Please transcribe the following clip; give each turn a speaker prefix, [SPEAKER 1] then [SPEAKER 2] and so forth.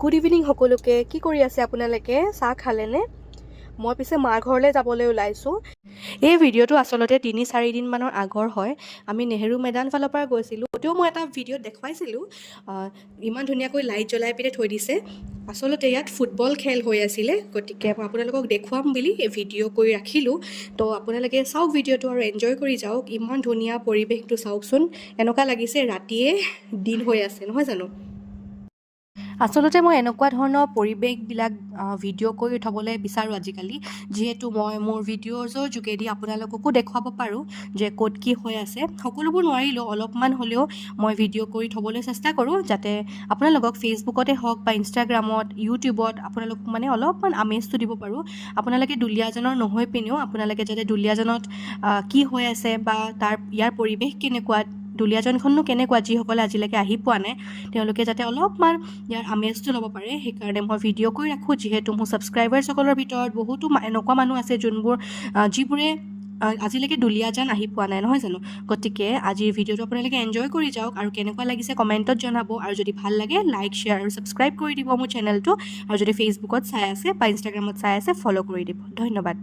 [SPEAKER 1] Good evening সকলোকে। কি কৰি আছে আপোনালোকে? চাহ খালেনে? মই পিছে মাৰ ঘৰলৈ যাবলৈ ওলাইছোঁ। এই ভিডিঅ'টো আচলতে 3-4 দিনমানৰ আগৰ হয়। আমি নেহেৰু ময়দান ফালৰ পৰা গৈছিলোঁ। যদিও মই এটা ভিডিঅ'ত দেখুৱাইছিলোঁ, ইমান ধুনীয়াকৈ লাইট জ্বলাই পিনে থৈ দিছে। আচলতে ইয়াত ফুটবল খেল হৈ আছিলে, গতিকে মই আপোনালোকক দেখুৱাম বুলি এই ভিডিঅ' কৰি ৰাখিলোঁ। তো আপোনালোকে চাওক ভিডিঅ'টো আৰু এনজয় কৰি যাওক। ইমান ধুনীয়া পৰিৱেশটো চাওকচোন, এনেকুৱা লাগিছে ৰাতিয়ে দিন হৈ আছে, নহয় জানো? আচলতে মই এনেকুৱা ধৰণৰ পৰিৱেশবিলাক ভিডিঅ' কৰি উঠাবলৈ বিচাৰোঁ আজিকালি, যিহেতু মই মোৰ ভিডিঅ'জৰ যোগেদি আপোনালোককো দেখুৱাব পাৰোঁ যে ক'ত কি হৈ আছে। সকলোবোৰ নোৱাৰিলেও অলপমান হ'লেও মই ভিডিঅ' কৰি থ'বলৈ চেষ্টা কৰোঁ, যাতে আপোনালোকক ফেচবুকতে হওক বা ইনষ্টাগ্ৰামত, ইউটিউবত আপোনালোক অলপমান আমেজটো দিব পাৰোঁ। আপোনালোকে দুলীয়াজানৰ নহৈ পিনেও আপোনালোকে যাতে দুলীয়াজানত কি হৈ আছে বা ইয়াৰ পৰিৱেশ কেনেকুৱা, দুলীয়াজানখননো কেনেকুৱা, যিসকলে আজিলৈকে আহি পোৱা নাই তেওঁলোকে যাতে অলপমান ইয়াৰ আমেজটো ল'ব পাৰে, সেইকাৰণে মই ভিডিঅ' কৰি ৰাখোঁ। যিহেতু মোৰ ছাবস্ক্ৰাইবাৰসকলৰ ভিতৰত বহুতো এনেকুৱা মানুহ আছে যিবোৰে আজিলৈকে দুলীয়াজান আহি পোৱা নাই, নহয় জানো? গতিকে আজিৰ ভিডিঅ'টো আপোনালোকে এনজয় কৰি যাওক আৰু কেনেকুৱা লাগিছে কমেণ্টত জনাব। আৰু যদি ভাল লাগে লাইক, শ্বেয়াৰ আৰু ছাবস্ক্ৰাইব কৰি দিব মোৰ চেনেলটো। আৰু যদি ফেচবুকত চাই আছে বা ইনষ্টাগ্ৰামত চাই আছে ফ'ল' কৰি দিব। ধন্যবাদ।